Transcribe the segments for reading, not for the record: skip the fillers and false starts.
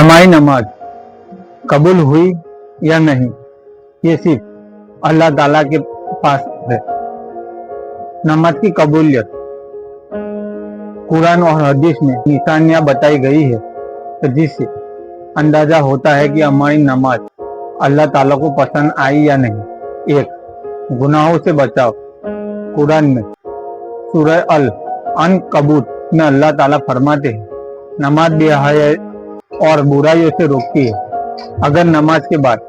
हमारी नमाज कबूल हुई या नहीं, ये सिर्फ अल्लाह ताला के पास है। नमाज की कबूलियत कुरान और हदीस में निशानियां बताई गई है, तो जिससे अंदाजा होता है कि हमारी नमाज अल्लाह ताला को पसंद आई या नहीं। एक, गुनाहों से बचाव। कुरान में सूरह अल अनकबूत में अल्लाह ताला फरमाते हैं, नमाज बेहयाई और बुराइयों से रोकती है। अगर नमाज के बाद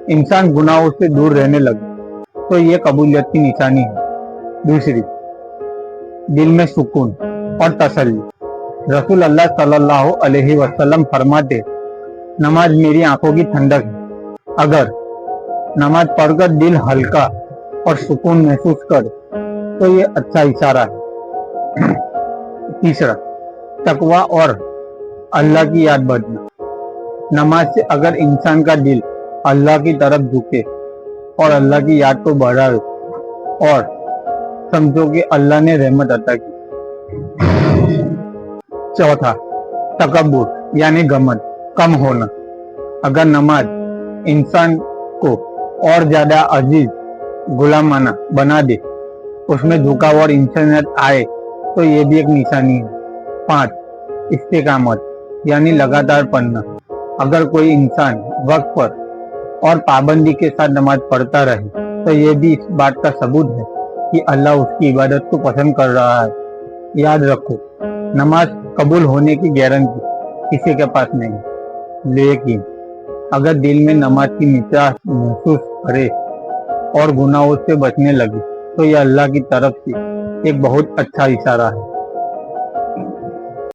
इंसान गुनाहों से दूर रहने लगे तो ये कबूलियत की निशानी है। दूसरी, दिल में सुकून और तसल्ली। रसूल अल्लाह सल्लल्लाहु अलैहि वसल्लम फरमाते, नमाज मेरी आंखों की ठंडक है। अगर नमाज पढ़कर दिल हल्का और सुकून महसूस करे तो ये अच्छा इशारा है। तीसरा, तकवा और अल्लाह की याद बढ़ना। नमाज से अगर इंसान का दिल अल्लाह की तरफ झुके और अल्लाह की याद को बढ़ावे और समझो कि अल्लाह ने रहमत अता की। चौथा, तकब्बुर यानी घमंड कम होना। अगर नमाज इंसान को और ज्यादा अजीज गुलामाना बना दे, उसमें झुकाव और इंसानियत आए तो ये भी एक निशानी है। 5, इस्तिकामत यानी लगातार पढ़ना। अगर कोई इंसान वक्त पर और पाबंदी के साथ नमाज पढ़ता रहे तो ये भी इस बात का सबूत है कि अल्लाह उसकी इबादत को पसंद कर रहा है। याद रखो, नमाज कबूल होने की गारंटी किसी के पास नहीं, लेकिन अगर दिल में नमाज की मिठास महसूस करे और गुनाहों से बचने लगे तो यह अल्लाह की तरफ से एक बहुत अच्छा इशारा है।